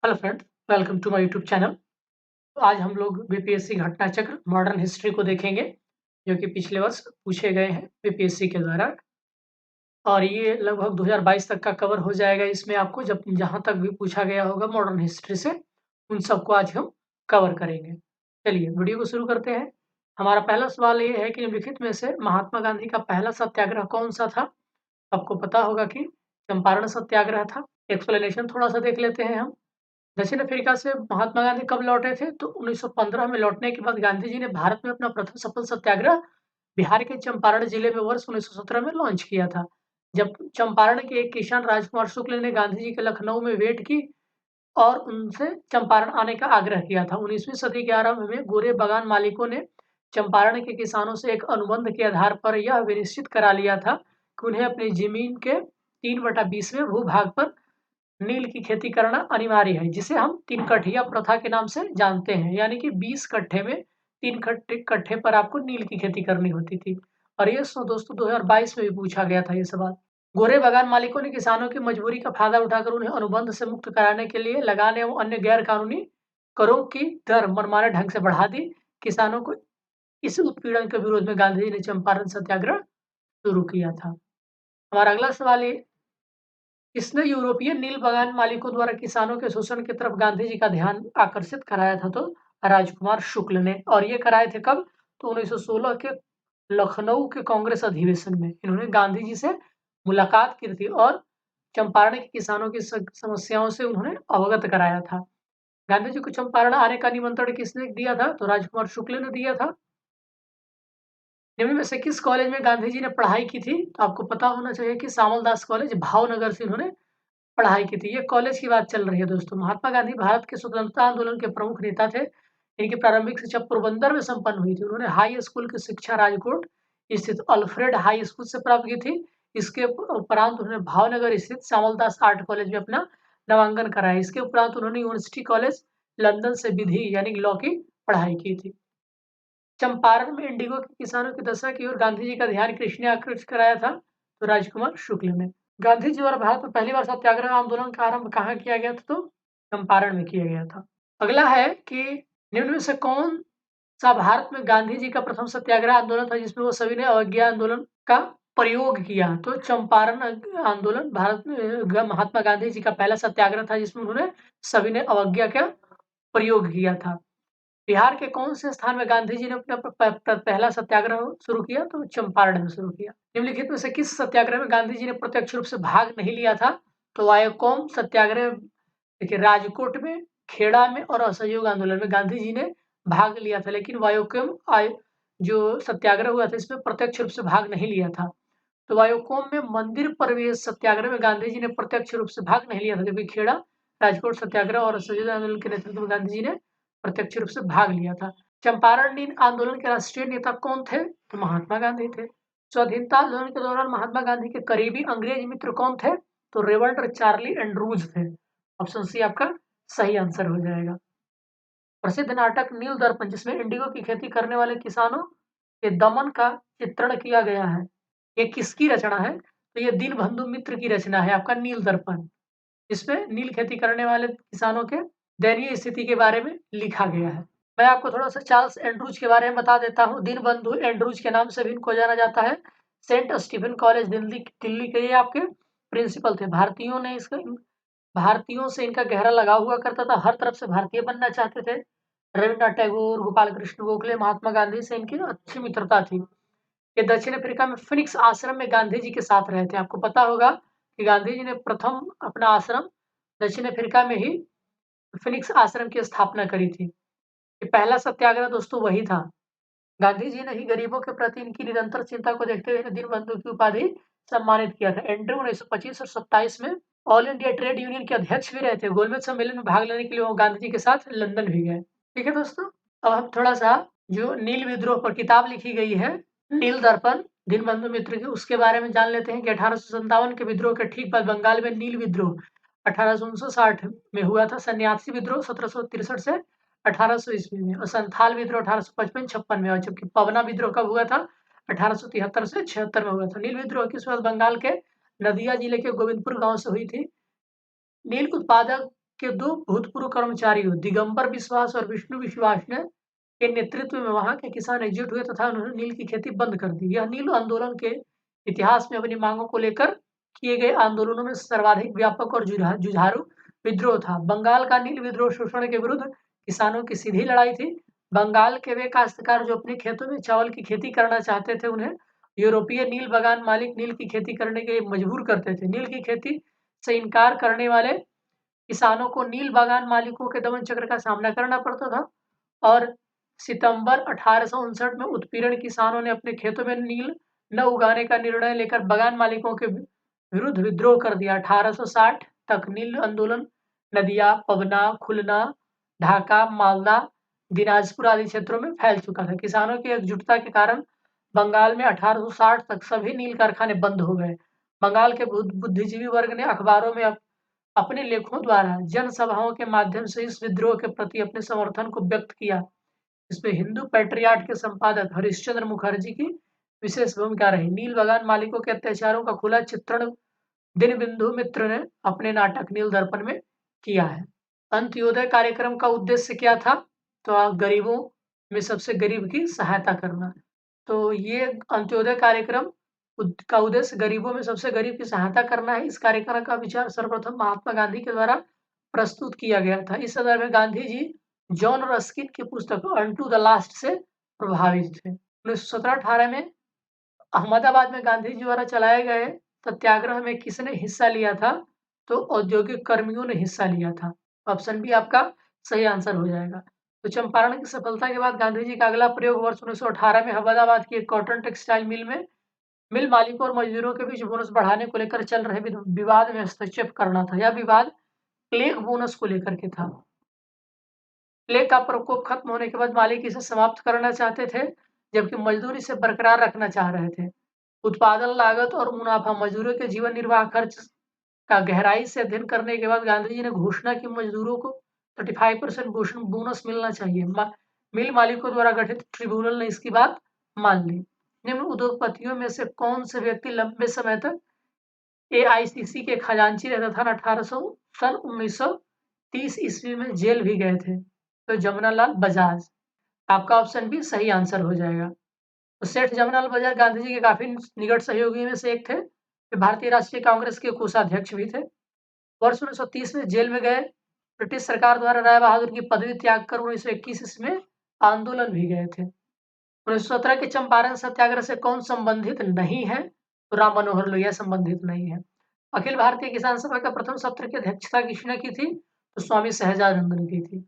Hello friends, welcome to my YouTube channel. तो आज हम लोग बीपीएससी घटना चक्र मॉडर्न हिस्ट्री को देखेंगे, जो कि पिछले वर्ष पूछे गए हैं बीपीएससी के द्वारा। और ये लगभग 2022 तक का कवर हो जाएगा। इसमें आपको जहाँ तक भी पूछा गया होगा मॉडर्न हिस्ट्री से, उन सबको आज हम कवर करेंगे। चलिए वीडियो को शुरू करते हैं। हमारा पहला सवाल ये है कि निम्नलिखित में से महात्मा गांधी का पहला सत्याग्रह कौन सा था? आपको पता होगा कि चंपारण सत्याग्रह था। एक्सप्लेनेशन थोड़ा सा देख लेते हैं हम। दक्षिण अफ्रीका से महात्मा गांधी कब लौटे थे? तो 1915 में लौटने के बाद गांधी जी ने भारत में अपना प्रथम सफल सत्याग्रह बिहार के चंपारण जिले में वर्ष 1917 में लॉन्च किया था। जब चंपारण के एक किसान राजकुमार शुक्ल ने गांधी जी के लखनऊ में वेट की और उनसे चंपारण आने का आग्रह किया था। 19वीं सदी के आरंभ में गोरे बागान मालिकों ने चंपारण के किसानों से एक अनुबंध के आधार पर यह विनिश्चित करा लिया था कि उन्हें अपनी जमीन के 3/20वें भूभाग पर नील की खेती करना अनिवार्य है, जिसे हम 3 कठिया प्रथा के नाम से जानते हैं। यानी कि 20 कट्ठे में 3 कट्ठे पर आपको नील की खेती करनी होती थी। और ये दोस्तों 2022 में भी पूछा गया था ये सवाल। गोरे बागान मालिकों ने किसानों की मजबूरी का फायदा उठाकर उन्हें अनुबंध से मुक्त कराने के लिए लगान एवं अन्य गैर कानूनी करों की दर मनमाने ढंग से बढ़ा दी। किसानों को इस उत्पीड़न के विरोध में गांधी जी ने चंपारण सत्याग्रह शुरू किया था। हमारा अगला सवाल ये, इसने यूरोपीय नील बागान मालिकों द्वारा किसानों के शोषण की तरफ गांधी जी का ध्यान आकर्षित कराया था? तो राजकुमार शुक्ल ने। और ये कराए थे कब? तो 1916 के लखनऊ के कांग्रेस अधिवेशन में इन्होंने गांधी जी से मुलाकात की थी और चंपारण के किसानों की समस्याओं से उन्होंने अवगत कराया था। गांधी जी को चंपारण आने का निमंत्रण किसने दिया था? तो राजकुमार शुक्ल ने दिया था। निम्न में से किस कॉलेज में गांधी जी ने पढ़ाई की थी? तो आपको पता होना चाहिए कि श्यामल दास कॉलेज भावनगर से इन्होंने पढ़ाई की थी। ये कॉलेज की बात चल रही है दोस्तों। महात्मा गांधी भारत के स्वतंत्रता आंदोलन के प्रमुख नेता थे। इनकी प्रारंभिक शिक्षा पोरबंदर में संपन्न हुई थी। उन्होंने हाई स्कूल की शिक्षा राजकोट स्थित अल्फ्रेड हाई स्कूल से प्राप्त की थी। इसके उपरांत उन्होंने भावनगर स्थित श्यामलदास आर्ट कॉलेज में अपना नामांकन कराया। इसके उपरांत उन्होंने यूनिवर्सिटी कॉलेज लंदन से विधि यानी लॉ की पढ़ाई की थी। चंपारण में इंडिगो के किसानों की दशा की ओर गांधी जी का ध्यान किसने आकर्षित कराया था? तो राजकुमार शुक्ल ने। गांधी जी द्वारा भारत में पहली बार सत्याग्रह आंदोलन का आरंभ कहाँ किया गया था? तो चंपारण में किया गया था। अगला है कि निम्न में से कौन सा भारत में गांधी जी का प्रथम सत्याग्रह आंदोलन था जिसमें वो सभी ने अवज्ञा आंदोलन का प्रयोग किया? तो चंपारण आंदोलन भारत में महात्मा गांधी जी का पहला सत्याग्रह था जिसमें उन्होंने सभी ने अवज्ञा का प्रयोग किया था। बिहार के कौन से स्थान में गांधी जी ने अपना पहला सत्याग्रह शुरू किया? तो चंपारण में शुरू किया। निम्नलिखित में से किस सत्याग्रह में गांधी जी ने प्रत्यक्ष रूप से भाग नहीं लिया था? तो वायोकोम सत्याग्रह। देखिए, राजकोट में, खेड़ा में और असहयोग आंदोलन में गांधी जी ने भाग लिया था, लेकिन वायोकोम जो सत्याग्रह हुआ था इसमें प्रत्यक्ष रूप से भाग नहीं लिया था। तो वायोकोम में मंदिर प्रवेश सत्याग्रह में गांधी जी ने प्रत्यक्ष रूप से भाग नहीं लिया था, जबकि खेड़ा, राजकोट सत्याग्रह और असहयोग आंदोलन के नेतृत्व में गांधी जी ने प्रत्यक्ष रूप से भाग लिया था। चंपारण नील आंदोलन के राष्ट्रीय नेता कौन थे? तो महात्मा गांधी थे। स्वाधीनता आंदोलन के दौरान महात्मा गांधी के करीबी अंग्रेज मित्र कौन थे? तो रेवल्ट चार्ली एंड्रूज थे। ऑप्शन सी आपका सही आंसर हो जाएगा। प्रसिद्ध नाटक नील दर्पण, जिसमें इंडिगो की खेती करने वाले किसानों के दमन का चित्रण किया गया है, ये किसकी रचना है? तो ये दीनबंधु मित्र की रचना है आपका नील दर्पण। इसमें नील खेती करने वाले किसानों के दयनीय स्थिति के बारे में लिखा गया है। मैं आपको थोड़ा सा चार्ल्स एंड्रूज के बारे में बता देता हूँ। दीनबंधु एंड्रूज के नाम से भी इनको जाना जाता है। सेंट स्टीफन कॉलेज दिल्ली के ये आपके प्रिंसिपल थे। भारतीयों से इनका गहरा लगाव हुआ करता था। हर तरफ से भारतीय बनना चाहते थे। रविन्द्रनाथ टैगोर, गोपाल कृष्ण गोखले, महात्मा गांधी से इनकी अच्छी मित्रता थी। ये दक्षिण अफ्रीका में फिनिक्स आश्रम में गांधी जी के साथ रहे थे। आपको पता होगा कि गांधी जी ने प्रथम अपना आश्रम दक्षिण अफ्रीका में ही फिनिक्स आश्रम की स्थापना करी थी। ये पहला सत्याग्रह दोस्तों वही था। गांधी जी ने ही गरीबों के प्रति इनकी निरंतर चिंता को देखते हुए दीनबंधु की उपाधि सम्मानित किया था। एंड्रू 1925 और 27 में ऑल इंडिया ट्रेड यूनियन के अध्यक्ष भी रहे थे। गोलमेज सम्मेलन में भाग लेने के लिए वो गांधी जी के साथ लंदन भी गए। ठीक है दोस्तों, अब हम थोड़ा सा जो नील विद्रोह पर किताब लिखी गई है, नील दर्पण दीनबंधु मित्र की, उसके बारे में जान लेते हैं कि 1857 के विद्रोह के ठीक बाद बंगाल में नील विद्रोह 1859 में हुआ था। सन्यासी विद्रोह 1763 से 1800 ईस्वी में, और संथाल विद्रोह 1855-56 में, और जबकि पवना विद्रोह कब हुआ था? 1873 से 76 में हुआ था। नील विद्रोह की शुरुआत बंगाल के नदिया जिले के गोविंदपुर गांव से हुई थी। नील उत्पादक के 2 भूतपूर्व कर्मचारियों दिगंबर विश्वास और विष्णु विश्वास ने के नेतृत्व में वहां के किसान एकजुट हुए तथा उन्होंने नील की खेती बंद कर दी। यह नील आंदोलन के इतिहास में अपनी मांगों को लेकर किए गए आंदोलनों में सर्वाधिक व्यापक और जुझारू विद्रोह था। बंगाल का नील विद्रोह शोषण के विरुद्ध किसानों की सीधी लड़ाई थी। बंगाल के वे काश्तकार जो अपने खेतों में चावल की खेती करना चाहते थे, उन्हें यूरोपीय नील बागान मालिक नील की खेती करने के लिए मजबूर करते थे। नील की खेती से इनकार करने वाले किसानों को नील बागान मालिकों के दमन चक्र का सामना करना पड़ता था और सितंबर 1859 में उत्पीड़न किसानों ने अपने खेतों में नील न उगाने का निर्णय लेकर बागान मालिकों के विरुद्ध विद्रोह कर दिया। 1860 तक नील आंदोलन नदिया, पबना, खुलना, ढाका, मालदा, दिनाजपुर आदि क्षेत्रों में फैल चुका था। किसानों की एकजुटता के कारण बंगाल में 1860 तक सभी नील कारखाने बंद हो गए। बंगाल के बुद्धिजीवी वर्ग ने अखबारों में अपने लेखों द्वारा जनसभाओं के माध्यम से इस विद्रोह के प्रति अपने समर्थन को व्यक्त किया। इसमें हिंदू पैट्रियाट के संपादक हरिश्चंद्र मुखर्जी की विशेष भूमिका रही। नील बागान मालिकों के अत्याचारों का खुला चित्रण दिनबंधु मित्र ने अपने नाटक नील दर्पण में किया है। अंत्योदय कार्यक्रम का उद्देश्य क्या था? तो गरीबों में सबसे गरीब की सहायता करना। तो ये अंत्योदय कार्यक्रम का उद्देश्य गरीबों में सबसे गरीब की सहायता करना है। इस कार्यक्रम का विचार सर्वप्रथम महात्मा गांधी के द्वारा प्रस्तुत किया गया था। इस संदर्भ में गांधी जी जॉन रस्किन की पुस्तक अनटू द लास्ट से प्रभावित थे। 1917-18 में अहमदाबाद में गांधी जी द्वारा चलाए गए सत्याग्रह में किसने हिस्सा लिया था? तो औद्योगिक कर्मियों ने हिस्सा लिया था। ऑप्शन बी आपका सही आंसर हो जाएगा। तो चंपारण की सफलता के बाद गांधी जी का अगला प्रयोग वर्ष 1918 में अहमदाबाद की एक कॉटन टेक्सटाइल मिल में मिल मालिकों और मजदूरों के बीच बोनस बढ़ाने को लेकर चल रहे विवाद में हस्तक्षेप करना था। यह विवाद प्लेग बोनस को लेकर के था। प्लेग का प्रकोप खत्म होने के बाद मालिक इसे समाप्त करना चाहते थे, जबकि मजदूर इसे बरकरार रखना चाह रहे थे। उत्पादन लागत और मुनाफा, मजदूरों के जीवन निर्वाह खर्च का गहराई से अध्ययन करने के बाद गांधी जी ने घोषणा की मजदूरों को 35% बोनस मिलना चाहिए। मिल मालिकों द्वारा गठित ट्रिब्यूनल ने इसकी बात मान ली। निम्न उद्योगपतियों में से कौन से व्यक्ति लंबे समय तक एआईसीसी के खजांची रहता था? 1930 ईस्वी में जेल भी गए थे। तो जमनालाल बजाज आपका ऑप्शन भी सही आंसर हो जाएगा। तो सेठ जमनालाल बजाज गांधी जी के काफी निकट सहयोगी में से एक थे। वे भारतीय राष्ट्रीय कांग्रेस के कोषाध्यक्ष भी थे। वर्ष 1930 में जेल में गए। ब्रिटिश सरकार द्वारा राय बहादुर की पदवी त्याग कर 1921 ईस्वी में आंदोलन भी गए थे। 1917 के चंपारण सत्याग्रह से कौन संबंधित नहीं है? तो राम मनोहर लोहिया संबंधित नहीं है। अखिल भारतीय किसान सभा का प्रथम सत्र की अध्यक्षता किसने की थी? तो स्वामी सहजानंद ने की थी।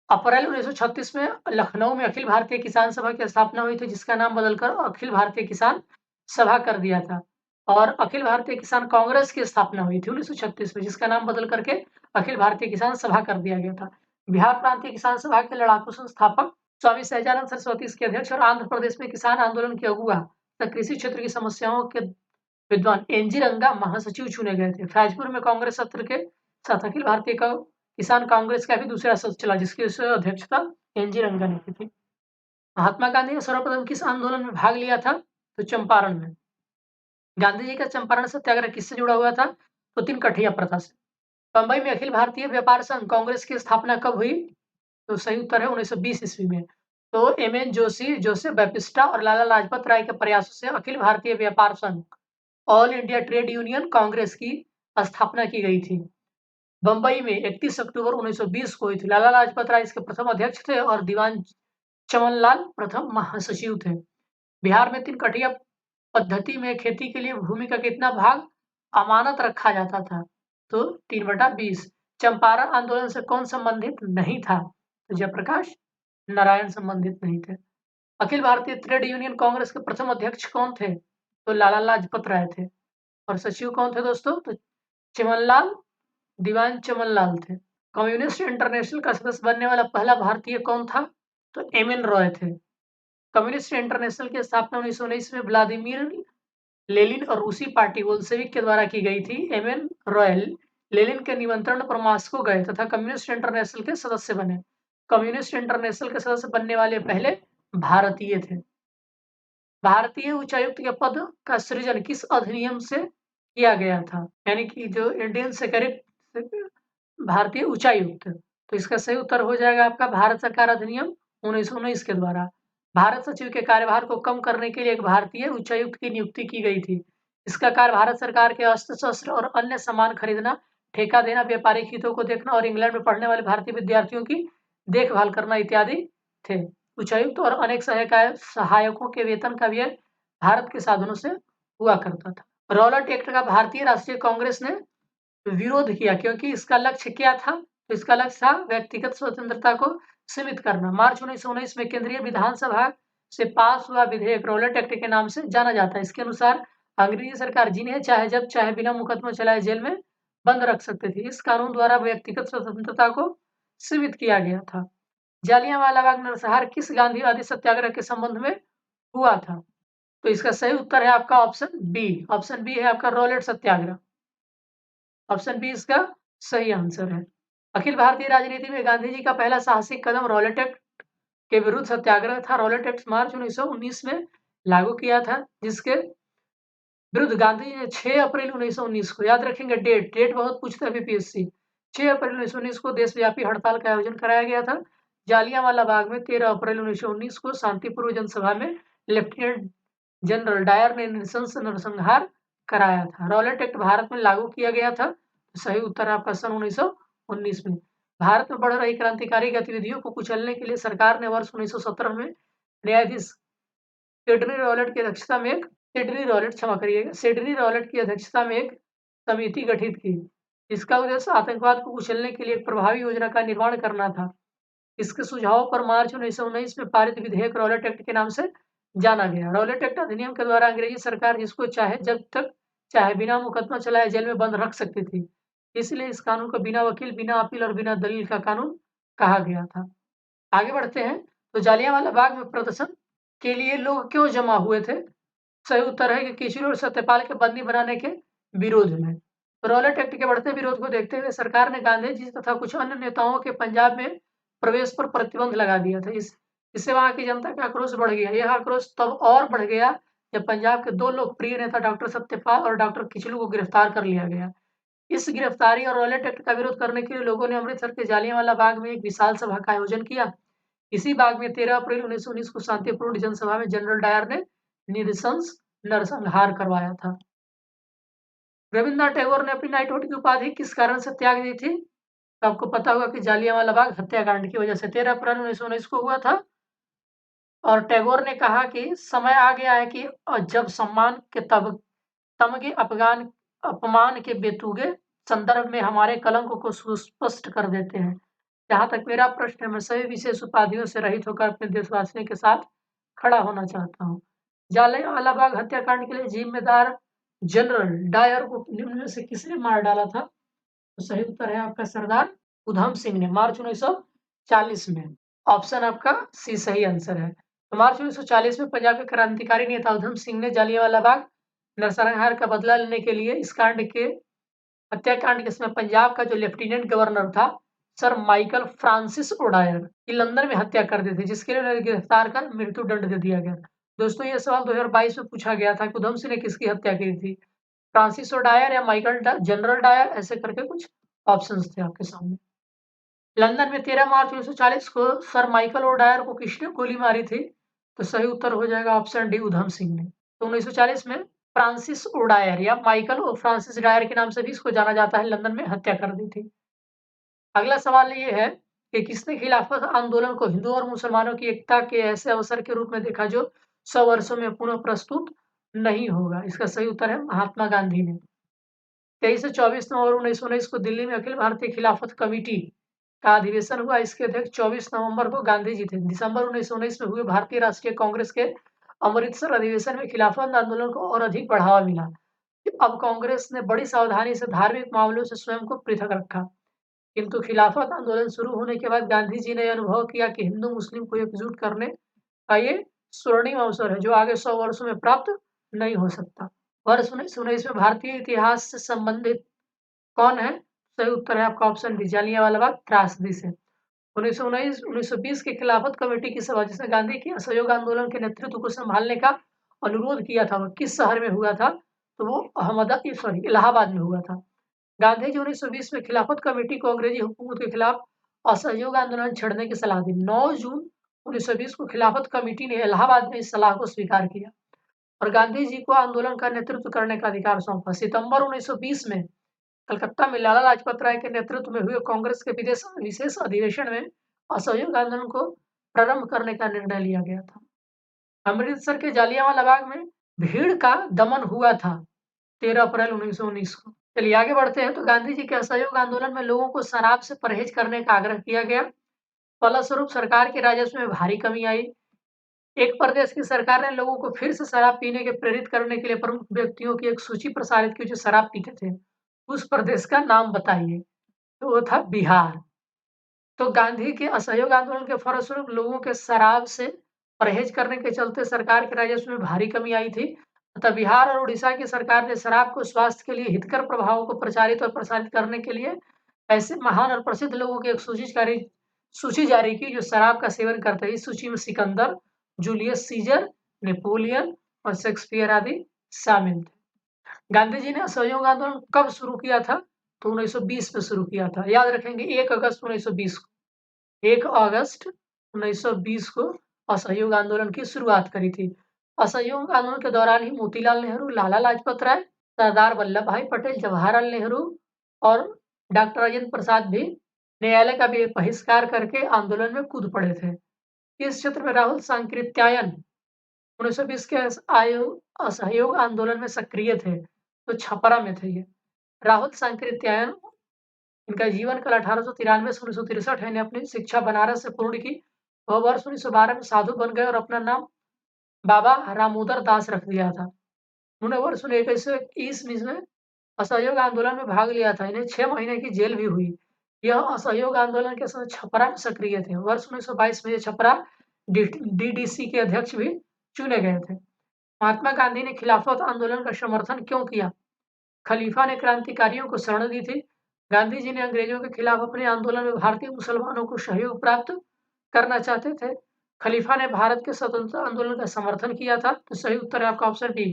अप्रैल 1936 में लखनऊ में अखिल भारतीय किसान सभा की स्थापना हुई थी, जिसका नाम बदलकर अखिल भारतीय किसान सभा कर दिया था। और अखिल भारतीय किसान कांग्रेस की स्थापना हुई थी 1936 में, जिसका नाम बदल करके अखिल भारतीय किसान सभा कर दिया गया था। बिहार प्रांतीय किसान सभा के लड़ाकू संस्थापक स्वामी सहजानंद सरस्वती इसके अध्यक्ष और आंध्र प्रदेश में किसान आंदोलन के अगुआ तथा कृषि क्षेत्र की समस्याओं के विद्वान एनजी रंगा महासचिव चुने गए थे। फैजपुर में कांग्रेस सत्र के साथ अखिल भारतीय किसान कांग्रेस का भी दूसरा सत्र चला, जिसकी अध्यक्षता एनजी रंगा ने की थी। महात्मा गांधी ने सर्वप्रथम किस आंदोलन में भाग लिया था? तो चंपारण में। गांधी जी का चंपारण सत्याग्रह किससे जुड़ा हुआ था? तो तीन कठिया प्रथा से। बंबई में अखिल भारतीय व्यापार संघ कांग्रेस की स्थापना कब हुई? तो सही उत्तर है 1920 ईस्वी में। तो एमएन जोशी, जोसेफ बैप्टिस्टा और लाला लाजपत राय के प्रयासों से अखिल भारतीय व्यापार संघ all India trade union Congress की स्थापना की गई थी। बंबई में 31 अक्टूबर 1920 को हुई थी। लाला लाजपत राय इसके प्रथम अध्यक्ष थे और दीवान चमनलाल प्रथम महासचिव थे। बिहार में तीन कठिया पद्धति में खेती के लिए भूमि का कितना भाग अमानत रखा जाता था? तो 3/20। चंपारण आंदोलन से कौन संबंधित नहीं था? तो जयप्रकाश नारायण संबंधित नहीं थे। अखिल भारतीय ट्रेड यूनियन कांग्रेस के प्रथम अध्यक्ष कौन थे? तो लाला लाजपत राय थे। और सचिव कौन थे दोस्तों? तो चमनलाल, दीवान चमनलाल थे। कम्युनिस्ट इंटरनेशनल का सदस्य बनने वाला पहला भारतीय कौन था? तो एमएन रॉय थे। कम्युनिस्ट इंटरनेशनल की स्थापना 1919 में व्लादिमीर लेनिन और रूसी पार्टी बोल्शेविक के द्वारा की गई थी। एमएन रॉय लेनिन के निमंत्रण पर मॉस्को गए तथा कम्युनिस्ट इंटरनेशनल के सदस्य बने। कम्युनिस्ट इंटरनेशनल के सदस्य बनने वाले पहले भारतीय थे। भारतीय उच्चायुक्त के पद का सृजन किस अधिनियम से किया गया था? यानी कि जो इंडियन भारतीय उच्चायुक्त। तो इसका सही उत्तर हो जाएगा आपका भारत सरकार अधिनियम 1919 के द्वारा भारत सचिव के कार्यभार को कम करने के लिए एक भारतीय उच्चायुक्त की नियुक्ति की गई थी। इसका कार्य भारत सरकार के अस्त्र शस्त्र और अन्य सामान खरीदना, ठेका देना, व्यापारिक हितों को देखना और इंग्लैंड में पढ़ने वाले भारतीय विद्यार्थियों की देखभाल करना इत्यादि थे। उच्चायुक्त और अनेक सहायकों के वेतन का व्यय भारत के साधनों से हुआ करता था। रॉलेट एक्ट का भारतीय राष्ट्रीय कांग्रेस ने विरोध किया क्योंकि इसका लक्ष्य क्या था? तो इसका लक्ष्य था व्यक्तिगत स्वतंत्रता को सीमित करना। मार्च 1919 में केंद्रीय विधानसभा से पास हुआ विधेयक रॉलेट एक्ट के नाम से जाना जाता है। इसके अनुसार अंग्रेजी सरकार जिन्हें चाहे जब चाहे बिना मुकदमा चलाए जेल में बंद रख सकते थे। इस कानून द्वारा व्यक्तिगत स्वतंत्रता को सीमित किया गया था। जालियांवाला बाग नरसंहार किस गांधीवादी सत्याग्रह के संबंध में हुआ था? तो इसका सही उत्तर है आपका ऑप्शन बी। ऑप्शन बी है आपका रॉलेट सत्याग्रह। ऑप्शन बी इसका सही आंसर है। अखिल भारतीय राजनीति में गांधी जी का पहला साहसिक कदम रॉलेट एक्ट के विरुद्ध सत्याग्रह था। रॉलेट एक्ट मार्च 1919 में लागू किया था, जिसके विरुद्ध गांधी जी ने 6 अप्रैल 1919 को, याद रखेंगे डेट बहुत पूछता है बीपीएससी, 6 अप्रैल 1919 को देशव्यापी हड़ताल का आयोजन कराया गया था। जालियांवाला बाग में 13 अप्रैल 1919 को शांतिपूर्व जनसभा में लेफ्टिनेंट जनरल डायर ने नृशंस नरसंहार कराया था। रॉलेट एक्ट भारत में लागू किया गया था। तो सही उत्तर आपका सन 1919 में। भारत में बढ़ रही क्रांतिकारी गतिविधियों को कुचलने के लिए सरकार ने वर्ष 1917 में न्यायाधीश सिडनी रॉलेट की अध्यक्षता में एक सिडनी रॉलेट की अध्यक्षता में एक समिति गठित की। इसका उद्देश्य आतंकवाद को कुचलने के लिए एक प्रभावी योजना का निर्माण करना था। इसके सुझाव पर मार्च 1919 में पारित विधेयक रॉलेट एक्ट के नाम से जाना गया। रॉलेट एक्ट अधिनियम के द्वारा अंग्रेजी सरकार जिसको चाहे जब तक चाहे बिना मुकदमा चलाए जेल में बंद रख सकती थी। इसलिए इस कानून को बिना वकील, बिना अपील और बिना दलील का कानून कहा गया था। आगे बढ़ते हैं। तो जालियांवाला बाग में प्रदर्शन के लिए लोग क्यों जमा हुए थे? सही उत्तर है कि किशोर और सत्यपाल के बंदी बनाने के विरोध में। रॉलेट एक्ट के बढ़ते विरोध को देखते हुए सरकार ने गांधी जी तथा कुछ अन्य नेताओं के पंजाब में प्रवेश पर प्रतिबंध लगा दिया था। इससे वहां की जनता का आक्रोश बढ़ गया। यह आक्रोश तब और बढ़ गया जब पंजाब के 2 लोकप्रिय नेता डॉक्टर सत्यपाल और डॉक्टर किचलू को गिरफ्तार कर लिया गया। इस गिरफ्तारी और रॉलेट एक्ट का विरोध करने के लिए लोगों ने अमृतसर के जालियांवाला बाग में एक विशाल सभा का आयोजन किया। इसी बाग में 13 अप्रैल 1919 को शांतिपूर्ण जनसभा में जनरल डायर ने नृशंस नरसंहार करवाया था। रविन्द्रनाथ टैगोर ने अपनी नाइटहुड की उपाधि किस कारण से त्याग दी थी? तो आपको पता होगा कि जालियांवाला बाग हत्याकांड की वजह से 13 अप्रैल 1919 को हुआ था। और टैगोर ने कहा कि समय आ गया है कि जब सम्मान के तमगे अपमान के बेतुगे संदर्भ में हमारे कलंक को सुस्पष्ट कर देते हैं। जहां तक मेरा प्रश्न है, मैं सभी विशेष उपाधियों से रहित होकर अपने देशवासियों के साथ खड़ा होना चाहता हूँ। जालियांवाला बाग हत्याकांड के लिए जिम्मेदार जनरल डायर को निम्न में से किसने मार डाला था? तो सही उत्तर है आपका सरदार उधम सिंह ने, मार्च 1940 में। ऑप्शन आपका सी सही आंसर है। तो मार्च 1940 में पंजाब के क्रांतिकारी नेता उधम सिंह ने जालियांवाला बाग नरसंहार का बदला लेने के लिए इस हत्याकांड के समय पंजाब का जो लेफ्टिनेंट गवर्नर था सर माइकल फ्रांसिस ओडायर की लंदन में हत्या कर दी थी, जिसके लिए उन्हें गिरफ्तार कर मृत्यु दंड दे दिया गया। दोस्तों, यह सवाल 2022 में पूछा गया था कि उधम सिंह ने किसकी हत्या की थी, फ्रांसिस ओडायर या जनरल डायर, ऐसे करके कुछ ऑप्शंस थे आपके सामने। लंदन में 13 मार्च 1940 को सर माइकल ओडायर को किसने गोली मारी थी? तो सही उत्तर हो जाएगा ऑप्शन डी, उधम सिंह ने। तो 1940 में फ्रांसिस ओडायर या माइकल और फ्रांसिस डायर के नाम से भी इसको जाना जाता है, लंदन में हत्या कर दी थी। अगला सवाल ये है कि किसने खिलाफत आंदोलन को हिंदुओं और मुसलमानों की एकता के ऐसे अवसर के रूप में देखा जो 100 वर्षों में पुनः प्रस्तुत नहीं होगा? इसका सही उत्तर है महात्मा गांधी ने। 23 से 24 नवंबर 1919 को दिल्ली में अखिल भारतीय खिलाफत कमेटी का अधिवेशन हुआ। इसके अध्यक्ष 24 नवंबर को गांधी जी थे। दिसंबर 1919 में हुए भारतीय राष्ट्रीय कांग्रेस के अमृतसर अधिवेशन में खिलाफत आंदोलन को और अधिक बढ़ावा मिला। अब कांग्रेस ने बड़ी सावधानी से धार्मिक मामलों से स्वयं को पृथक रखा, किंतु खिलाफत आंदोलन शुरू होने के बाद गांधी जी ने अनुभव किया कि हिंदू मुस्लिम को एकजुट करने का ये स्वर्णिम अवसर है जो आगे 100 वर्षों में प्राप्त नहीं हो सकता। वर्ष 1919 में भारतीय इतिहास से संबंधित कौन है? सही उत्तर है आपका ऑप्शन बी, जालियांवाला बाग त्रासदी से। 1919 के खिलाफत कमेटी की सभा जिसने गांधी के असहयोग आंदोलन के नेतृत्व को संभालने का अनुरोध किया था, वो किस शहर में हुआ था? तो वो इलाहाबाद में हुआ था। गांधी जी 1920 में खिलाफत कमेटी को अंग्रेजी हुकूमत के खिलाफ असहयोग आंदोलन छेड़ने की सलाह दी। 9 जून 1920 को खिलाफत कमेटी ने इलाहाबाद में इस सलाह को स्वीकार किया और गांधी जी को आंदोलन का नेतृत्व करने का अधिकार सौंपा। सितंबर 1920 में कलकत्ता में लाला लाजपत राय के नेतृत्व में हुए कांग्रेस के विदेश विशेष अधिवेशन में असहयोग आंदोलन को प्रारंभ करने का निर्णय लिया गया था। अमृतसर के जालियांवाला बाग में भीड़ का दमन हुआ था 13 अप्रैल 1919 को। चलिए आगे बढ़ते हैं। तो गांधी जी के असहयोग आंदोलन में लोगों को शराब से परहेज करने का आग्रह किया गया। फलस्वरूप सरकार के राजस्व में भारी कमी आई। एक प्रदेश की सरकार ने लोगों को फिर से शराब पीने के प्रेरित करने के लिए प्रमुख व्यक्तियों की एक सूची प्रसारित की जो शराब पीते थे। उस प्रदेश का नाम बताइए। तो वो था बिहार। तो गांधी के असहयोग आंदोलन के फलस्वरूप लोगों के शराब से परहेज करने के चलते सरकार के राजस्व में भारी कमी आई थी। अतः बिहार और उड़ीसा की सरकार ने शराब को स्वास्थ्य के लिए हितकर प्रभावों को प्रचारित और प्रसारित करने के लिए ऐसे महान और प्रसिद्ध लोगों की एक सूची जारी की जो शराब का सेवन करते हैं। इस सूची में सिकंदर, जूलियस सीजर, नेपोलियन और शेक्सपियर आदि शामिल थे। गांधी जी ने असहयोग आंदोलन कब शुरू किया था? तो 1920 में शुरू किया था। याद रखेंगे 1 अगस्त 1920 को। 1 अगस्त 1920 को असहयोग आंदोलन की शुरुआत करी थी। असहयोग आंदोलन के दौरान ही मोतीलाल नेहरू, लाला लाजपत राय, सरदार वल्लभ भाई पटेल, जवाहरलाल नेहरू और डॉक्टर राजेंद्र प्रसाद भी न्यायालय का भी बहिष्कार करके आंदोलन में कूद पड़े थे। इस क्षेत्र में राहुल सांकृत्यायन 1920 के असहयोग आंदोलन में सक्रिय थे, तो छपरा में थे ये। राहुल सांकृत्यायन, इनका जीवन काल 1893 से 1963 है। इन्हें अपनी शिक्षा बनारस से पूर्ण की। वह वर्ष 1912 में साधु बन गए और अपना नाम बाबा रामोदर दास रख दिया था। उन्होंने वर्ष 1921 में असहयोग आंदोलन में भाग लिया था। इन्हें 6 महीने की जेल भी हुई। यह असहयोग आंदोलन के समय छपरा में सक्रिय थे। वर्ष 1922 में ये छपरा डीडीसी के अध्यक्ष भी चुने गए थे। महात्मा गांधी ने खिलाफत आंदोलन का समर्थन क्यों किया? खलीफा ने क्रांतिकारियों को शरण दी थी। गांधी जी ने अंग्रेजों के खिलाफ अपने आंदोलन में भारतीय मुसलमानों को सहयोग प्राप्त करना चाहते थे। खलीफा ने भारत के स्वतंत्रता आंदोलन का समर्थन किया था। तो सही उत्तर है आपका ऑप्शन बी।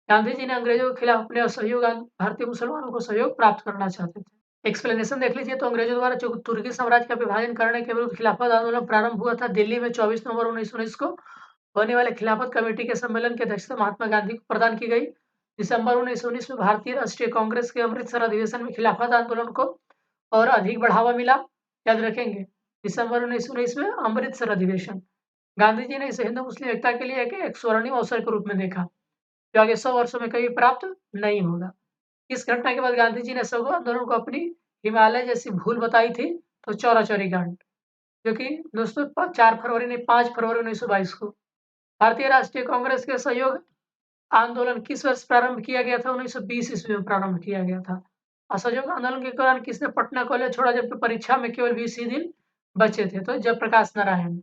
गांधी जी ने अंग्रेजों के खिलाफ अपने असहयोग भारतीय मुसलमानों को सहयोग प्राप्त करना चाहते थे। एक्सप्लेनेशन देख लीजिए। तो अंग्रेजों द्वारा जो तुर्की साम्राज्य का विभाजन करने के विरुद्ध खिलाफत आंदोलन प्रारंभ हुआ था। दिल्ली में 24 नवंबर 1919 को होने वाले खिलाफत कमेटी के सम्मेलन की अध्यक्षता महात्मा गांधी को प्रदान की गई। दिसंबर 1919 में भारतीय राष्ट्रीय कांग्रेस के अमृतसर अधिवेशन में खिलाफत आंदोलन को और अधिक बढ़ावा मिला। याद रखेंगे दिसंबर 1919 में अमृतसर अधिवेशन। गांधी जी ने इसे हिंदू मुस्लिम एकता के लिए एक स्वर्णिम अवसर के रूप में देखा जो आगे 100 वर्षों में कभी प्राप्त नहीं होगा। इस घटना के बाद गांधी जी ने असहयोग आंदोलन को अपनी हिमालय जैसी भूल बताई थी। तो चौरा चौरी कांड, जो कि दोस्तों 4 फरवरी नहीं 5 फरवरी 1922 को। भारतीय राष्ट्रीय कांग्रेस के सहयोग आंदोलन किस वर्ष प्रारंभ किया गया था? 1920 ईस्वी में प्रारंभ किया गया था। असहयोग आंदोलन के दौरान किसने पटना कॉलेज छोड़ा जबकि परीक्षा में केवल 20 ही दिन बचे थे? तो Jayaprakash Narayan.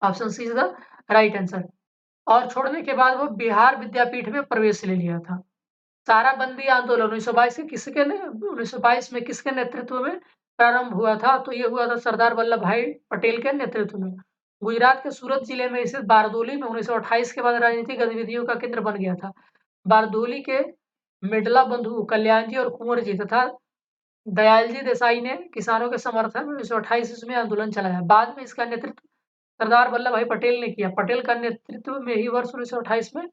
Option C is the right answer. और छोड़ने के बाद वो बिहार विद्यापीठ में प्रवेश ले लिया था। ताराबंदी आंदोलन 1922 में किसके नेतृत्व में प्रारंभ हुआ था? तो ये हुआ था सरदार वल्लभ भाई पटेल के नेतृत्व में। गुजरात के सूरत जिले में स्थित बारदोली में 1928 के बाद राजनीतिक गतिविधियों का केंद्र बन गया था। बारदोली के मिडला बंधु कल्याण जी और कुंवर जी तथा दयालजी देसाई ने किसानों के समर्थन में 1928 ईस्वी में आंदोलन चलाया। बाद में इसका नेतृत्व सरदार वल्लभ भाई पटेल ने किया। पटेल का नेतृत्व में ही वर्ष 1928 में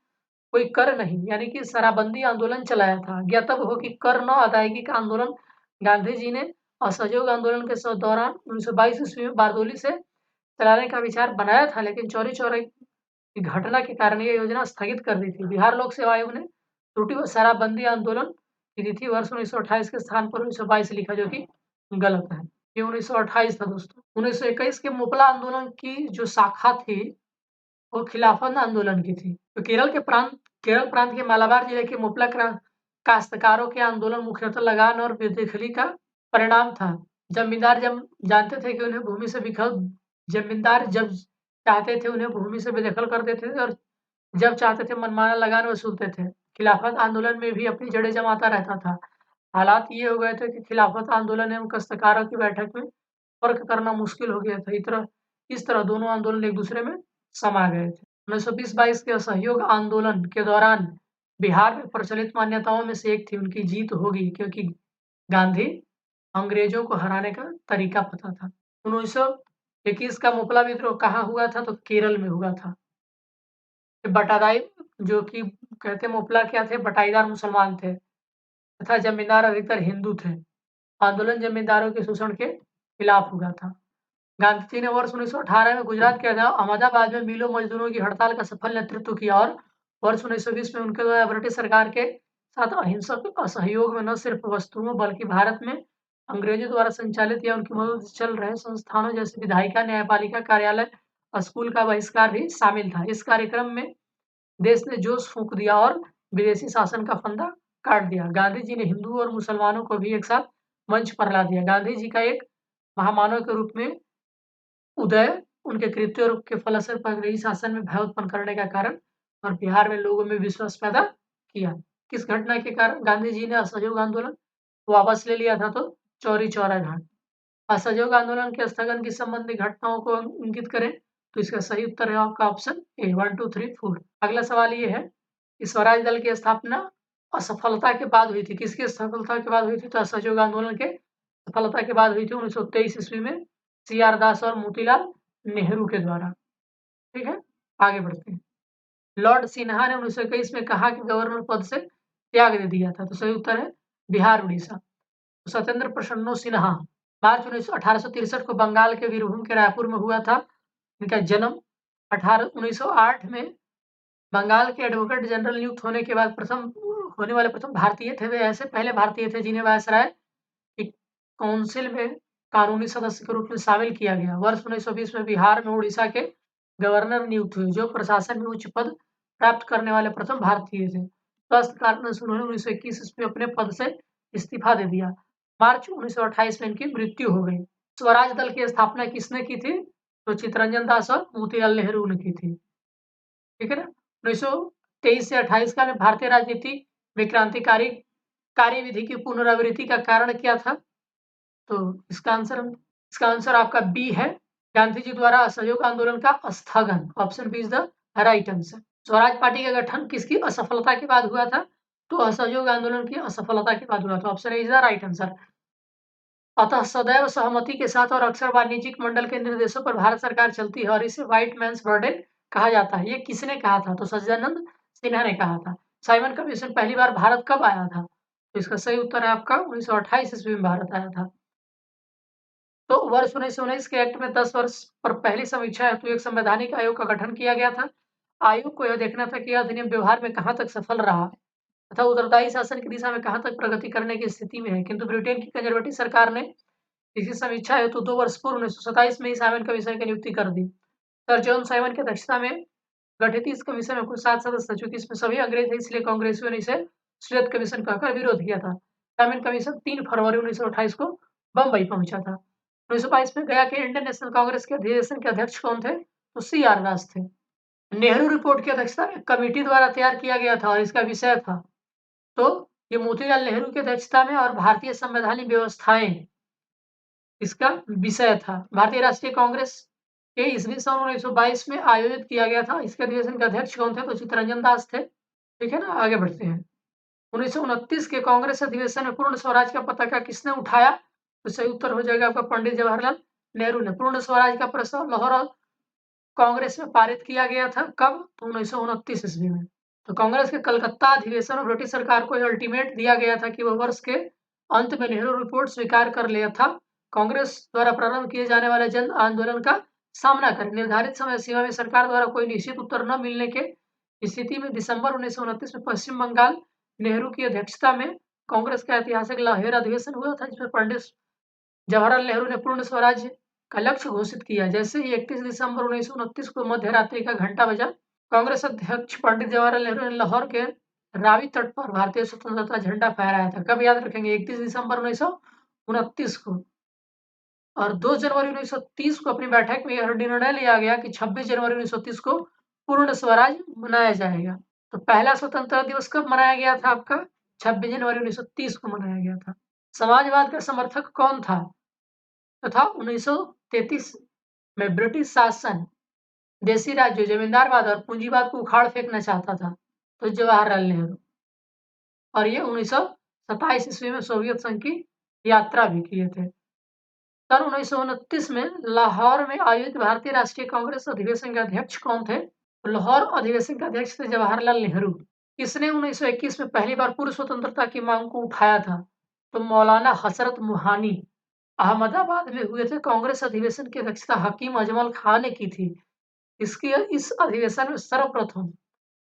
कोई कर नहीं यानी कि शराबबंदी आंदोलन चलाया था। ज्ञातव्य हो कि कर न अदायगी का आंदोलन गांधी जी ने असहयोग आंदोलन के दौरान 1922 ईस्वी में बारदोली से चलाने का विचार बनाया था, लेकिन चौरी चौरा की घटना के कारण ये योजना स्थगित कर दी थी। बिहार लोक सेवा आयोग ने त्रुटि व शराबबंदी आंदोलन की तिथि वर्ष 1928 के स्थान पर 1922 लिखा, जो कि गलत है। ये 1928 था दोस्तों। 1921 के मुपला आंदोलन की जो शाखा थी वो खिलाफत आंदोलन की थी। तो केरल प्रांत के मालाबार जिले के मुपला काश्तकारों के आंदोलन मुख्यतः लगान और बेदखली का परिणाम था। जमींदार जब जानते थे कि उन्हें भूमि से जमींदार जब चाहते थे उन्हें भूमि से बेदखल कर देते थे और जब चाहते थे मनमाना लगान वसूलते थे। खिलाफत आंदोलन में भी अपनी जड़ें जमाता रहता था। हालात ये हो गए थे कि खिलाफत आंदोलन एवं काश्तकारों की बैठक में फर्क करना मुश्किल हो गया था। इस तरह दोनों आंदोलन एक दूसरे में समा गए थे। 1920-22 के असहयोग आंदोलन के दौरान बिहार में प्रचलित मान्यताओं में से एक थी उनकी जीत होगी, क्योंकि गांधी अंग्रेजों को हराने का तरीका पता था। 1921 का मुपला विद्रोह कहाँ हुआ था? तो केरल में हुआ था। बटादाई जो कि कहते मुपला क्या थे? बटाईदार मुसलमान थे तथा जमींदार अधिकतर हिंदू थे। आंदोलन जमींदारों के शोषण के खिलाफ हुआ था। गांधी जी ने वर्ष 1918 में गुजरात के अहमदाबाद में मिलों मजदूरों की हड़ताल का सफल नेतृत्व किया और वर्ष 1920 में उनके द्वारा ब्रिटिश सरकार के साथ अहिंसक असहयोग में न सिर्फ वस्तुओं बल्कि भारत में अंग्रेजों द्वारा संचालित या उनकी मदद से चल रहे संस्थानों जैसे विधायिका, न्यायपालिका कार्यालय, स्कूल का बहिष्कार भी शामिल था। इस कार्यक्रम में देश ने जोश फूंक दिया और विदेशी शासन का फंदा काट दिया। गांधी जी ने हिंदू और मुसलमानों को भी एक साथ मंच पर ला दिया। गांधी जी का एक महामानव के रूप में उदय उनके कृत्यों के फलस्वरूप अंग्रेजी शासन में भय उत्पन्न करने का कारण और बिहार में लोगों में विश्वास पैदा किया। किस घटना के कारण गांधी जी ने असहयोग आंदोलन वापस ले लिया था? तो चौरी चौरा घाट। असहयोग आंदोलन के स्थगन की संबंधित घटनाओं को इंगित करें तो इसका सही उत्तर है आपका ऑप्शन ए 1 2 3 4। अगला सवाल ये है कि स्वराज दल की स्थापना असफलता के बाद हुई थी। किसकी असफलता के बाद हुई थी? तो असहयोग आंदोलन के सफलता के बाद हुई थी 1923 ईस्वी में सी.आर. दास और मोतीलाल नेहरू के द्वारा। ठीक है, आगे बढ़ते हैं। लॉर्ड सिन्हा ने 1921 में कहा कि गवर्नर पद से त्याग दे दिया था? तो सही उत्तर है बिहार, उड़ीसा। तो सत्येंद्र प्रसन्नो सिन्हा मार्च 1863 को बंगाल के वीरभूम के रायपुर में हुआ था। इनका जन्म 1908 में बंगाल के एडवोकेट जनरल नियुक्त होने के बाद होने वाले प्रथम भारतीय थे। वे ऐसे पहले भारतीय थे जिन्हें वायसराय की काउंसिल में कानूनी सदस्य के रूप में शामिल किया गया। वर्ष 1920 में बिहार में उड़ीसा के गवर्नर नियुक्त हुए, जो प्रशासन में उच्च पद प्राप्त करने वाले प्रथम भारतीय थे। स्वास्थ्य कारणों से उन्होंने 1921 ईस्वी में अपने पद से इस्तीफा दे दिया। मार्च 1928 में इनकी मृत्यु हो गई। स्वराज दल की स्थापना किसने की थी? तो चित्तरंजन दास और मोतीलाल नेहरू ने की थी। ठीक है ना। 1923 से 28 का में भारतीय राजनीति में क्रांतिकारी कार्यविधि की पुनरावृत्ति का कारण क्या था? तो इसका आंसर आपका बी है, गांधी जी द्वारा असहयोग आंदोलन का स्थगन। Option B is the right answer. Swaraj party का गठन किसकी असफलता के बाद हुआ था? तो असहयोग आंदोलन की असफलता के बाद हुआ था। Option A is the right answer. अतः सदैव सहमति के साथ और अक्सर वाणिज्यिक मंडल के निर्देशों पर भारत सरकार चलती है और इसे व्हाइट मैन्स बर्डन कहा जाता है। ये किसने कहा था? तो सच्चिदानंद सिन्हा ने कहा था। साइमन कमीशन पहली बार भारत कब आया था? तो इसका सही उत्तर है आपका 1928 ईस्वी में भारत आया था। तो वर्ष 1919 के एक्ट में 10 वर्ष पर पहली समीक्षा हेतु एक संवैधानिक आयोग का गठन किया गया था। आयोग को यह देखना था कि यह अधिनियम व्यवहार में कहाँ तक सफल रहा तथा उत्तरदायी शासन की दिशा में कहाँ तक प्रगति करने की स्थिति में है। किंतु ब्रिटेन की कंजर्वेटिव सरकार ने इसी समीक्षा हेतु 2 वर्ष पूर्व 1927 में ही साइमन कमीशन की नियुक्ति कर दी। सर जॉन साइमन की अध्यक्षता में गठित इस कमीशन में कुल 7 सदस्य थे। चूंकि इसमें सभी अंग्रेज थे, इसलिए कांग्रेसियों ने इसे श्वेत कमीशन कहकर विरोध किया था। साइमन कमीशन 3 फरवरी 1928 को बम्बई पहुंचा था। 1922 में गया के इंडियन नेशनल कांग्रेस के अधिवेशन के अध्यक्ष कौन थे? तो सी.आर. दास थे। नेहरू रिपोर्ट की अध्यक्षता में कमेटी द्वारा तैयार किया गया था और इसका विषय था, तो ये मोतीलाल नेहरू की अध्यक्षता में और भारतीय संवैधानिक व्यवस्थाएं इसका विषय था। भारतीय राष्ट्रीय कांग्रेस के ईस्वी सन 1922 में आयोजित किया गया था। इसके अधिवेशन के अध्यक्ष कौन थे? तो चित्तरंजन दास थे। ठीक है ना, आगे बढ़ते हैं। 1929 के कांग्रेस अधिवेशन में पूर्ण स्वराज का पताका किसने उठाया? तो सही उत्तर हो जाएगा आपका पंडित जवाहरलाल नेहरू ने। पूर्ण स्वराज का प्रस्ताव लाहौर कांग्रेस में पारित किया गया था। कब? तो 1929 ईस्वी में। तो कांग्रेस के कलकत्ता अधिवेशन में ब्रिटिश सरकार को अल्टीमेट दिया गया था कि वह वर्ष के अंत में नेहरू रिपोर्ट स्वीकार कर लिया था कांग्रेस द्वारा प्रारंभ किए जाने वाले जन आंदोलन का सामना करें। निर्धारित समय सीमा में सरकार द्वारा कोई निश्चित उत्तर न मिलने के स्थिति में दिसंबर 1929 में पश्चिम बंगाल नेहरू की अध्यक्षता में कांग्रेस का ऐतिहासिक लाहौर अधिवेशन हुआ था, जिसमें पंडित जवाहरलाल नेहरू ने पूर्ण स्वराज का लक्ष्य घोषित किया। जैसे ही 31 दिसंबर 1929 को मध्य रात्रि का घंटा बजा, कांग्रेस अध्यक्ष पंडित जवाहरलाल नेहरू ने लाहौर के रावी तट पर भारतीय स्वतंत्रता झंडा फहराया था। कब याद रखेंगे? 31 दिसंबर 1929 को। और 2 जनवरी 1930 को अपनी बैठक में यह निर्णय लिया गया कि 26 जनवरी 1930 को पूर्ण स्वराज मनाया जाएगा। तो पहला स्वतंत्रता दिवस कब मनाया गया था आपका? 26 जनवरी 1930 को मनाया गया था। समाजवाद का समर्थक कौन था तथा 1933 में ब्रिटिश शासन देशी राज्यों, जमींदारवाद और पूंजीवाद को उखाड़ फेंकना चाहता था? तो जवाहरलाल नेहरू। और ये 1927 ईस्वी में सोवियत संघ की यात्रा भी किए थे। सन 1929 में लाहौर में आयोजित भारतीय राष्ट्रीय कांग्रेस अधिवेशन के अध्यक्ष कौन थे? लाहौर अधिवेशन के अध्यक्ष थे जवाहरलाल नेहरू। किसने 1921 में पहली बार पूर्व स्वतंत्रता की मांग को उठाया था? तो मौलाना हसरत मोहानी अहमदाबाद में हुए थे कांग्रेस अधिवेशन की अध्यक्षता हकीम अजमल खां ने की थी। इसकी इस अधिवेशन में सर्वप्रथम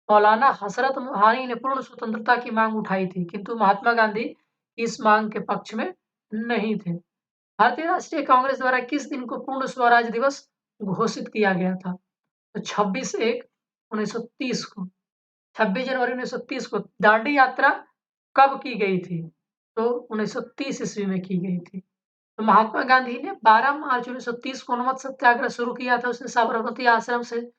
मौलाना हसरत मोहानी ने पूर्ण स्वतंत्रता की मांग उठाई थी, किंतु महात्मा गांधी इस मांग के पक्ष में नहीं थे। भारतीय राष्ट्रीय कांग्रेस द्वारा किस दिन को पूर्ण स्वराज दिवस घोषित किया गया था? तो 26/1/1930 को। 26 जनवरी 1930 को दांडी यात्रा कब की गई थी? तो 1930 ईस्वी में की गई थी। तो महात्मा गांधी ने 12 मार्च 1930 को नमक सत्याग्रह शुरू किया था। उसने साबरमती आश्रम से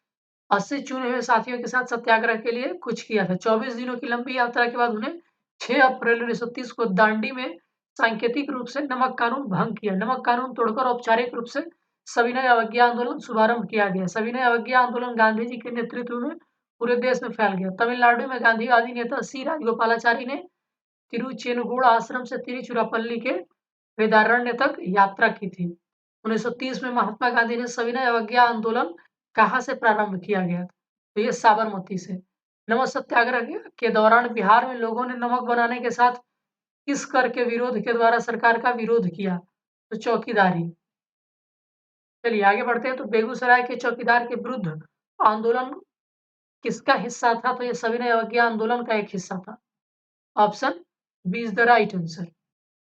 80 चुने हुए साथियों के साथ सत्याग्रह के लिए कुछ किया था। 24 दिनों की लंबी यात्रा के बाद उन्हें 6 अप्रैल 1930 को दांडी में सांकेतिक रूप से नमक कानून भंग किया। नमक कानून तोड़कर औपचारिक रूप से सविनय अवज्ञा आंदोलन शुभारंभ किया गया। सविनय अवज्ञा आंदोलन गांधी जी के नेतृत्व में पूरे देश में फैल गया। तमिलनाडु में गांधीवादी नेता सी राजगोपालाचारी ने तिरुचेनुगुड़ आश्रम से तिरुचिरापल्ली के वेदारण्य तक यात्रा की थी। 1930 में महात्मा गांधी ने सविनय अवज्ञा आंदोलन कहाँ से प्रारंभ किया गया था? तो ये साबरमती से। नमक सत्याग्रह के दौरान बिहार में लोगों ने नमक बनाने के साथ किस कर के विरोध के द्वारा सरकार का विरोध किया? तो चौकीदारी। चलिए आगे बढ़ते हैं। तो बेगूसराय के चौकीदार के विरुद्ध आंदोलन किसका हिस्सा था? तो ये सविनय अवज्ञा आंदोलन का एक हिस्सा था। Option B is the right answer.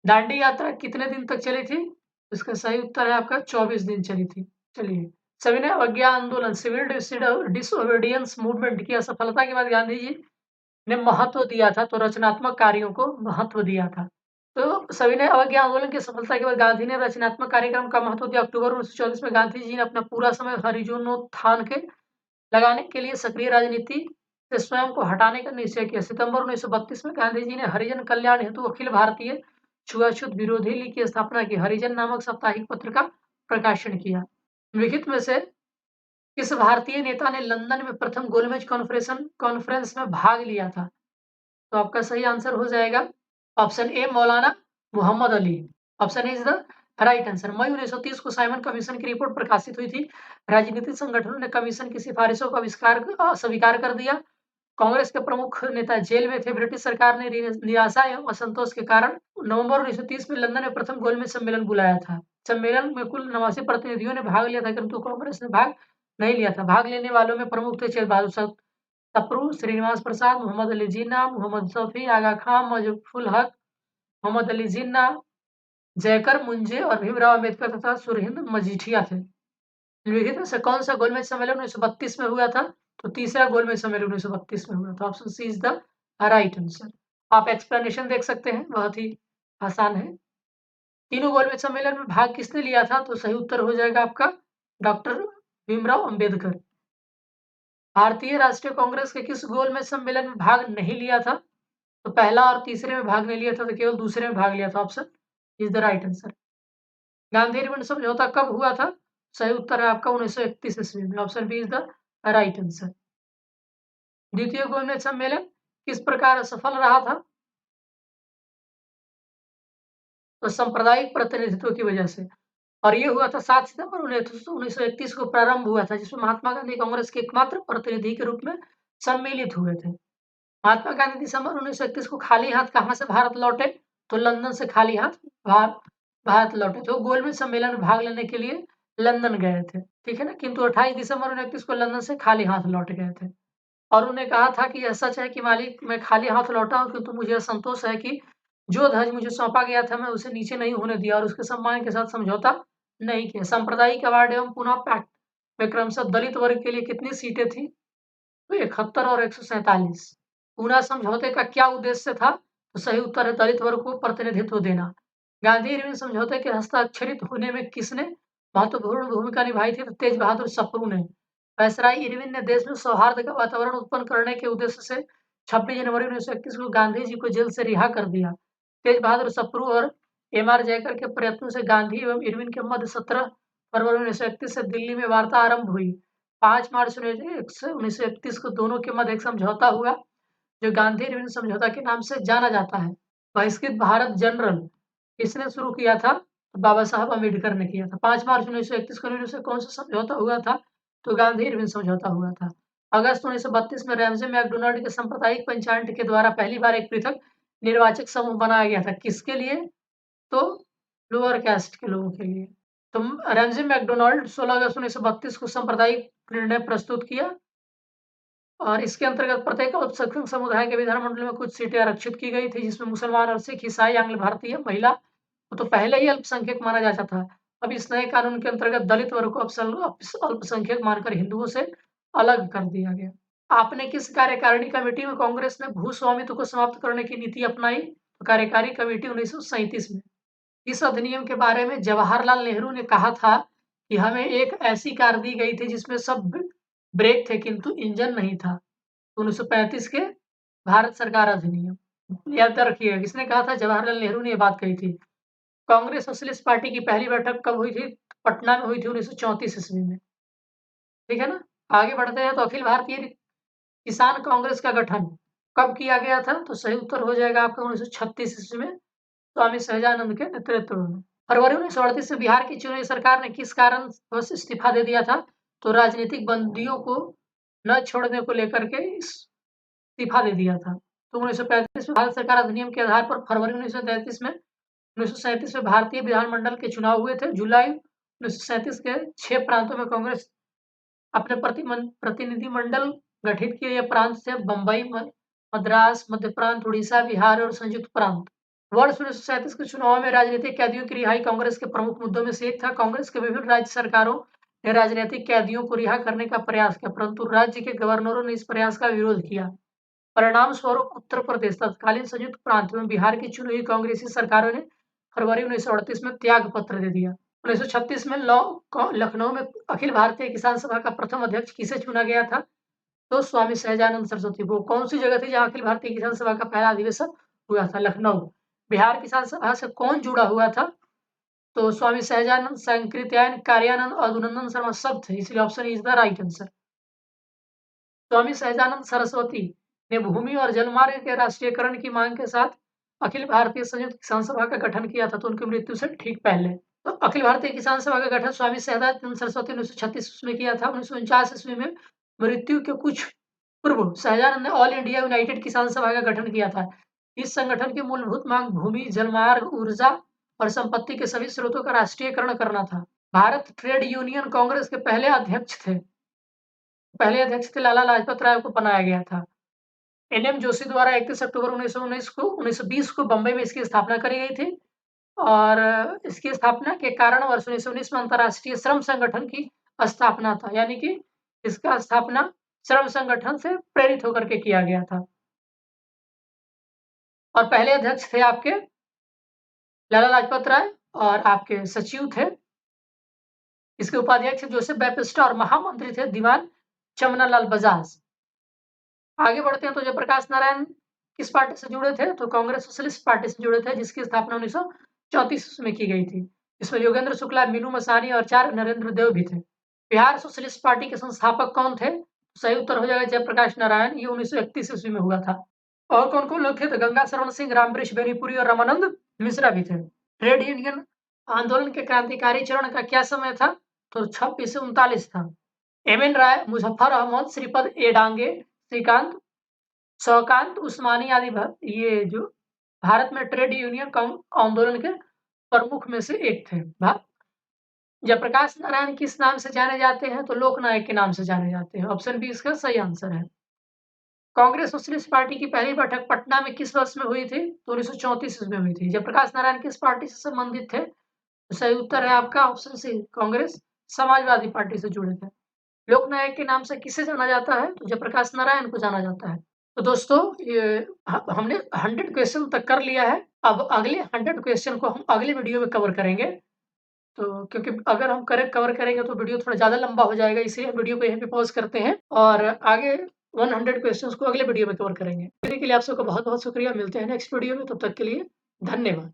Dandi यात्रा कितने दिन तक चली थी? इसका सही उत्तर है आपका 24 दिन चली थी। चलिए, सविनय अवज्ञा आंदोलन सिविल डिसोबीडियंस मूवमेंट की असफलता के बाद गांधी जी ने महत्व दिया था, तो रचनात्मक कार्यों को महत्व दिया था। तो सविनय अवज्ञा आंदोलन की सफलता के बाद गांधी ने रचनात्मक कार्यक्रम का महत्व दिया। अक्टूबर 1924 में गांधी जी ने अपना पूरा समय हरिजनोत्थान के लगाने के लिए सक्रिय राजनीति से स्वयं को हटाने का निश्चय किया। सितंबर 1932 में गांधी जी ने हरिजन कल्याण हेतु अखिल भारतीय छुआछूत विरोधी लीग की स्थापना की। हरिजन नामक साप्ताहिक पत्र का प्रकाशन किया। लिखित में से किस भारतीय नेता ने लंदन में प्रथम गोलमेज कॉन्फ्रेंस में भाग लिया था? तो आपका सही आंसर हो जाएगा option A Maulana Mohammad Ali. Option A is the right answer. मई 1930 को साइमन कमीशन की रिपोर्ट प्रकाशित हुई थी। राजनीतिक संगठनों ने कमीशन की सिफारिशों को स्वीकार कर दिया। कांग्रेस के प्रमुख नेता जेल में थे। ब्रिटिश सरकार ने निराशा एवं असंतोष के कारण नवंबर 1930 में लंदन में प्रथम गोलमेज सम्मेलन बुलाया था। सम्मेलन में कुल 89 प्रतिनिधियों ने भाग लिया था, किंतु कांग्रेस ने भाग नहीं लिया था। भाग लेने वालों में प्रमुख थे शेर बहादुर तपरू, श्रीनिवास प्रसाद, मोहम्मद अली जिन्ना, मोहम्मद शफी, आगा खां, मजफुल हक, मोहम्मद अली जिन्ना, जयकर मुंजे और भीमराव अम्बेडकर तथा सुरहिंद मजीठिया थे। निम्नलिखित में से कौन सा गोलमेज सम्मेलन 1932 में हुआ था? तो तीसरा गोलमेज सम्मेलन 1932 में हुआ था। Option C is the right answer. आप एक्सप्लेनेशन देख सकते हैं, बहुत ही आसान है। तीनों गोलमेज सम्मेलन में भाग किसने लिया था? तो सही उत्तर हो जाएगा आपका डॉक्टर भीमराव अंबेडकर। भारतीय राष्ट्रीय कांग्रेस के किस गोलमेज सम्मेलन में भाग नहीं लिया था? तो पहला और तीसरे में भाग नहीं लिया था, तो केवल दूसरे में भाग लिया था। Option is the right answer. Gandhi ribbon समझौता कब हुआ था? सही उत्तर है आपका 1931 ईस्वी में। Option B is the right answer. द्वितीय गोलमेज सम्मेलन किस प्रकार असफल रहा था? तो सांप्रदायिक प्रतिनिधित्व की वजह से। और ये हुआ था 7 सितंबर 1931 को प्रारंभ हुआ था, जिसमें महात्मा गांधी कांग्रेस के एकमात्र प्रतिनिधि के रूप में सम्मिलित हुए थे। महात्मा गांधी दिसंबर 1931 को खाली हाथ कहाँ से भारत लौटे? तो लंदन से खाली हाथ भारत लौटे। तो गोलमेज सम्मेलन में भाग लेने के लिए लंदन गए थे, ठीक है ना। किंतु 28 दिसंबर 1931 को लंदन से खाली हाथ लौट गए थे और उन्हें कहा था कि यह सच है कि मालिक मैं खाली हाथ लौटा हूँ, किंतु मुझे संतोष है कि जो ध्वज मुझे सौंपा गया था मैं उसे नीचे नहीं होने दिया और उसके सम्मान के साथ समझौता नहीं किया। सांप्रदायिक अवार्ड एवं पुनः पैक्ट में क्रमशः दलित वर्ग के लिए कितनी सीटें थी? तो 71 और 147। पूना समझौते का क्या उद्देश्य था? तो सही उत्तर है दलित वर्ग को प्रतिनिधित्व देना। गांधी इरविन समझौते के हस्ताक्षरित होने में किसने महत्वपूर्ण भूमिका निभाई थी? तो तेज बहादुर सप्रू ने। वायसराय इरविन ने देश में सौहार्द का वातावरण उत्पन्न करने के उद्देश्य से 26 जनवरी 1931 को गांधी जी को जेल से रिहा कर दिया। तेज बहादुर सप्रू और एम.आर. जयकर के प्रयत्नों से गांधी एवं इरविन के मध्य 17 फरवरी 1931 से दिल्ली में वार्ता आरंभ हुई। 5 मार्च 1931 को दोनों के मध्य एक समझौता हुआ, जो गांधी इरविन समझौता के नाम से जाना जाता है। बहिष्कृत भारत जनरल किसने शुरू किया था? तो बाबा साहब अम्बेडकर ने किया था। 5 मार्च 1931 को इन्हीं से कौन-सा समझौता हुआ था? तो गांधी-इरविन समझौता हुआ था। अगस्त 1932 में रैमज़े मैकडोनाल्ड के सांप्रदायिक पंचायत के द्वारा पहली बार एक पृथक निर्वाचक समूह बनाया गया था। किसके लिए? तो लोअर कास्ट के लोगों के लिए। तो रैमज़े मैकडोनाल्ड 16 अगस्त 1932 को सांप्रदायिक निर्णय प्रस्तुत किया और इसके अंतर्गत प्रत्येक अल्पसंख्यक समुदाय के विधानमंडल में कुछ सीटें आरक्षित की गई थी, जिसमें मुसलमान और सिख, ईसाई, आंग्ल भारतीय, महिला को तो पहले ही अल्पसंख्यक माना जाता था। अब इस नए कानून के अंतर्गत दलित वर्ग को अल्पसंख्यक मानकर हिंदुओं से अलग कर दिया गया। आपने किस कार्यकारिणी कमेटी में कांग्रेस ने भू-स्वामित्व को समाप्त करने की नीति अपनाई? तो कार्यकारी कमेटी 1937 में। इस अधिनियम के बारे में जवाहरलाल नेहरू ने कहा था कि हमें एक ऐसी कार दी गई थी जिसमें सब ब्रेक थे किंतु इंजन नहीं था। 1935 के भारत सरकार अधिनियम। याद रखिएगा किसने कहा था? जवाहरलाल नेहरू ने ये बात कही थी। कांग्रेस सोशलिस्ट पार्टी की पहली बैठक कब हुई थी? पटना में हुई थी 1934 ईस्वी में। ठीक है ना? आगे बढ़ते हैं तो अखिल भारतीय किसान कांग्रेस का गठन कब किया गया था? तो सही उत्तर हो जाएगा आपका 1936 ईस्वी में स्वामी सहजानंद के नेतृत्व में। फरवरी 1938 में बिहार की चुनी सरकार ने किस कारणवश इस्तीफा दे दिया था? तो राजनीतिक बंदियों को न छोड़ने को लेकर के इस्तीफा दे दिया था। तो 1935 में भारत सरकार अधिनियम के आधार पर फरवरी 1937 में भारतीय विधानमंडल के चुनाव हुए थे। जुलाई 1937 के 6 प्रांतों में कांग्रेस अपने प्रतिनिधिमंडल गठित किए। ये प्रांत थे बम्बई, मद्रास, मध्य प्रांत, उड़ीसा, बिहार और संयुक्त प्रांत। वर्ष 1937 के चुनाव में राजनीतिक कैदियों की रिहाई कांग्रेस के प्रमुख मुद्दों में से एक था। कांग्रेस के विभिन्न राज्य सरकारों ने राजनीतिक कैदियों को रिहा करने का प्रयास किया, परंतु राज्य के गवर्नरों ने इस प्रयास का विरोध किया। परिणाम स्वरूप उत्तर प्रदेश, तत्कालीन संयुक्त प्रांत में बिहार की चुनी हुई कांग्रेसी सरकारों ने फरवरी 1938 में त्याग पत्र दे दिया। 1936 में लखनऊ में अखिल भारतीय किसान सभा का प्रथम अध्यक्ष किसे चुना गया था? तो स्वामी सहजानंद सरस्वती को। कौन सी जगह थी जहाँ अखिल भारतीय किसान सभा का पहला अधिवेशन हुआ था? लखनऊ। बिहार किसान सभा से कौन जुड़ा हुआ था? तो स्वामी सहजानंद, संकृत्यायन, कार्यानंद और अधुनंदन शर्मा सब थे, इसलिए option is the right answer. Swami Sahajanand Saraswati ने भूमि और जलमार्ग के राष्ट्रीयकरण की मांग के साथ अखिल भारतीय संयुक्त किसान सभा का गठन किया था, तो उनकी मृत्यु से ठीक पहले। तो अखिल भारतीय किसान सभा का गठन स्वामी सहजानंद सरस्वती 1936 में किया था। 1949 ईस्वी में मृत्यु के कुछ पूर्व सहजानंद ने ऑल इंडिया यूनाइटेड किसान सभा का गठन किया था। इस संगठन की मूलभूत मांग भूमि, जलमार्ग, ऊर्जा और संपत्ति के सभी स्रोतों का राष्ट्रीयकरण करना था। भारत ट्रेड यूनियन कांग्रेस के पहले अध्यक्ष थे। पहले अध्यक्ष थे लाला लाजपत राय को बनाया गया था। एन.एम. जोशी द्वारा 31 अक्टूबर 1920 को बंबई में इसकी स्थापना करी गई थी और इसकी स्थापना के कारण वर्ष 1919 में अंतर्राष्ट्रीय श्रम संगठन की स्थापना था, यानी कि इसका स्थापना श्रम संगठन से प्रेरित होकर के किया गया था। और पहले अध्यक्ष थे आपके लाला लाजपत राय और आपके सचिव थे, इसके उपाध्यक्ष जोसेफ बैप्टिस्टा और महामंत्री थे दीवान चमनालाल बजाज। आगे बढ़ते हैं तो जयप्रकाश नारायण किस पार्टी से जुड़े थे? तो कांग्रेस सोशलिस्ट पार्टी से जुड़े थे, जिसकी स्थापना 1934 में की गई थी। इसमें योगेंद्र शुक्ला, मीनू मसानी और 4 नरेंद्र देव भी थे। बिहार सोशलिस्ट पार्टी के संस्थापक कौन थे? सही उत्तर हो जाएगा जयप्रकाश नारायण। ये 1931 ईस्वी में हुआ था। और कौन-कौन लोग थे? तो गंगा शरण सिंह, रामवृक्ष बेनीपुरी और रामानंद मिश्रा भी थे। ट्रेड यूनियन आंदोलन के क्रांतिकारी चरण का क्या समय था? तो 26 से 39 था। एम.एन. राय, मुजफ्फर अहमद, श्रीपद ए डांगे, श्रीकांत, शौकांत उस्मानी आदि ये जो भारत में ट्रेड यूनियन आंदोलन के प्रमुख में से एक थे। जयप्रकाश नारायण किस नाम से जाने जाते हैं? तो लोकनायक के नाम से जाने जाते हैं। ऑप्शन बी इसका सही आंसर है। कांग्रेस सोशलिस्ट पार्टी की पहली बैठक पटना में किस वर्ष में हुई थी? तो 1934 ईस्वी में हुई थी। जयप्रकाश नारायण किस पार्टी से संबंधित थे? तो सही उत्तर है आपका ऑप्शन सी, कांग्रेस समाजवादी पार्टी से जुड़े थे। लोकनायक के नाम से किसे जाना जाता है? तो जयप्रकाश नारायण को जाना जाता है। तो दोस्तों ये हमने 100 क्वेश्चन तक कर लिया है। अब अगले 100 क्वेश्चन को हम अगले वीडियो में कवर करेंगे। तो क्योंकि अगर हम कवर करेंगे तो वीडियो थोड़ा ज़्यादा लंबा हो जाएगा, इसलिए हम वीडियो को यहीं पे पॉज़ करते हैं और आगे 100 क्वेश्चंस को अगले वीडियो में कवर करेंगे। देखने के लिए आप सबका बहुत-बहुत शुक्रिया। मिलते हैं नेक्स्ट वीडियो में, तब तक के लिए धन्यवाद।